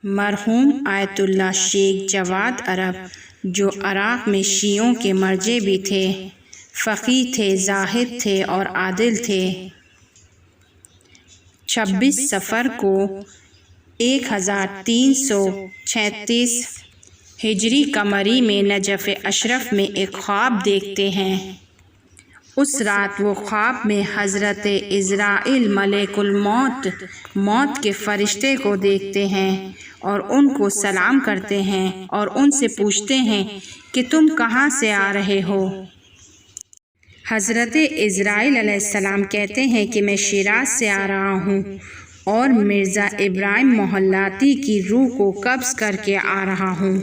مرحوم آیت اللہ شیخ جواد عرب، جو عراق میں شیعوں کے مرجع بھی تھے، فقیہ تھے، زاہد تھے اور عادل تھے، 26 صفر کو 1336 ہجری قمری میں نجف اشرف میں ایک خواب دیکھتے ہیں۔ اس رات وہ خواب میں حضرت عزرائیل ملک الموت، موت کے فرشتے کو دیکھتے ہیں اور ان کو سلام کرتے ہیں اور ان سے پوچھتے ہیں کہ تم کہاں سے آ رہے ہو؟ حضرت عزرائیل علیہ السلام کہتے ہیں کہ میں شیراز سے آ رہا ہوں اور مرزا ابراہیم محلاتی کی روح کو قبض کر کے آ رہا ہوں،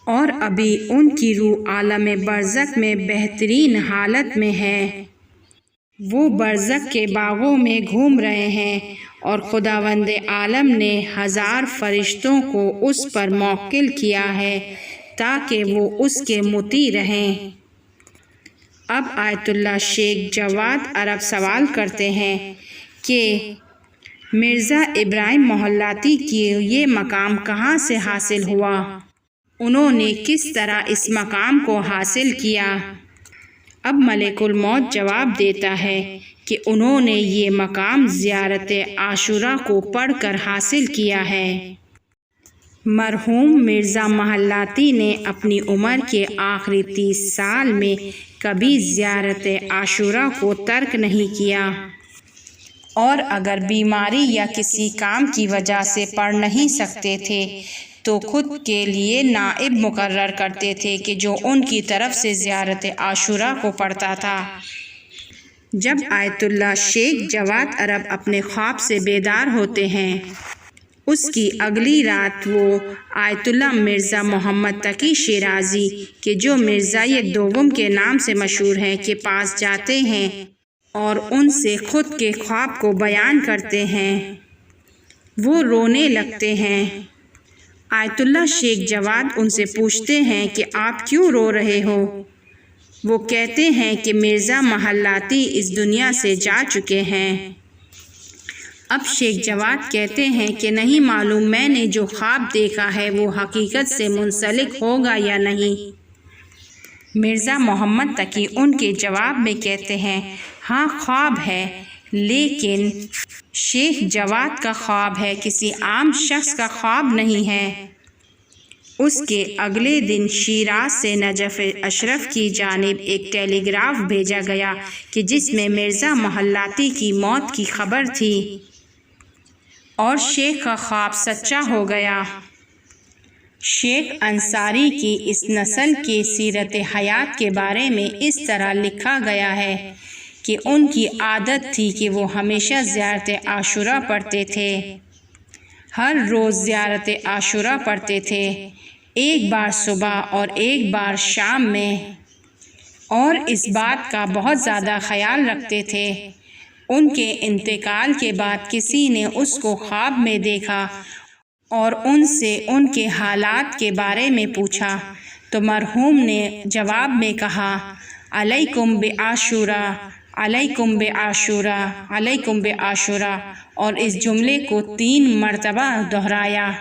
اور ابھی ان کی روح عالم برزخ میں بہترین حالت میں ہے۔ وہ برزخ کے باغوں میں گھوم رہے ہیں اور خداوند عالم نے 1000 فرشتوں کو اس پر موکل کیا ہے تاکہ وہ اس کے مطیع رہیں۔ اب آیت اللہ شیخ جواد عرب سوال کرتے ہیں کہ مرزا ابراہیم محلاتی کی یہ مقام کہاں سے حاصل ہوا؟ انہوں نے کس طرح اس مقام کو حاصل کیا؟ اب ملک الموت جواب دیتا ہے کہ انہوں نے یہ مقام زیارت عاشوراء کو پڑھ کر حاصل کیا ہے۔ مرحوم مرزا محلاتی نے اپنی عمر کے آخری 30 سال میں کبھی زیارت عاشوراء کو ترک نہیں کیا، اور اگر بیماری یا کسی کام کی وجہ سے پڑھ نہیں سکتے تھے تو خود کے لیے نائب مقرر کرتے تھے کہ جو ان کی طرف سے زیارت عاشوراء کو پڑھتا تھا۔ جب آیت اللہ شیخ جواد عرب اپنے خواب سے بیدار ہوتے ہیں، اس کی اگلی رات وہ آیت اللہ مرزا محمد تقی شیرازی کے جو مرزائے دوم کے نام سے مشہور ہیں کے پاس جاتے ہیں اور ان سے خود کے خواب کو بیان کرتے ہیں۔ وہ رونے لگتے ہیں۔ آیت اللہ شیخ جواد ان سے پوچھتے ہیں کہ آپ کیوں رو رہے ہو؟ وہ کہتے ہیں کہ مرزا محلاتی اس دنیا سے جا چکے ہیں۔ اب شیخ جواد کہتے ہیں کہ نہیں معلوم میں نے جو خواب دیکھا ہے وہ حقیقت سے منسلک ہوگا یا نہیں۔ مرزا محمد تقی ان کے جواب میں کہتے ہیں ہاں خواب ہے، لیکن شیخ جواد کا خواب ہے، کسی عام شخص کا خواب نہیں ہے۔ اس کے اگلے دن شیراز سے نجف اشرف کی جانب ایک ٹیلی گراف بھیجا گیا کہ جس میں مرزا محلاتی کی موت کی خبر تھی، اور شیخ کا خواب سچا ہو گیا۔ شیخ انصاری کی اس نسل کی سیرت حیات کے بارے میں اس طرح لکھا گیا ہے کہ ان کی عادت تھی کہ وہ ہمیشہ زیارت عاشوراء پڑھتے تھے، ہر روز زیارت عاشوراء پڑھتے تھے، ایک بار صبح اور ایک بار شام میں، اور اس بات کا بہت زیادہ خیال رکھتے تھے۔ ان کے انتقال کے بعد کسی نے اس کو خواب میں دیکھا اور ان سے ان کے حالات کے بارے میں پوچھا تو مرحوم نے جواب میں کہا علیکم بعاشوراء، علیکم بعاشوراء، علیکم بعاشوراء، اور اس جملے کو 3 مرتبہ دہرایا۔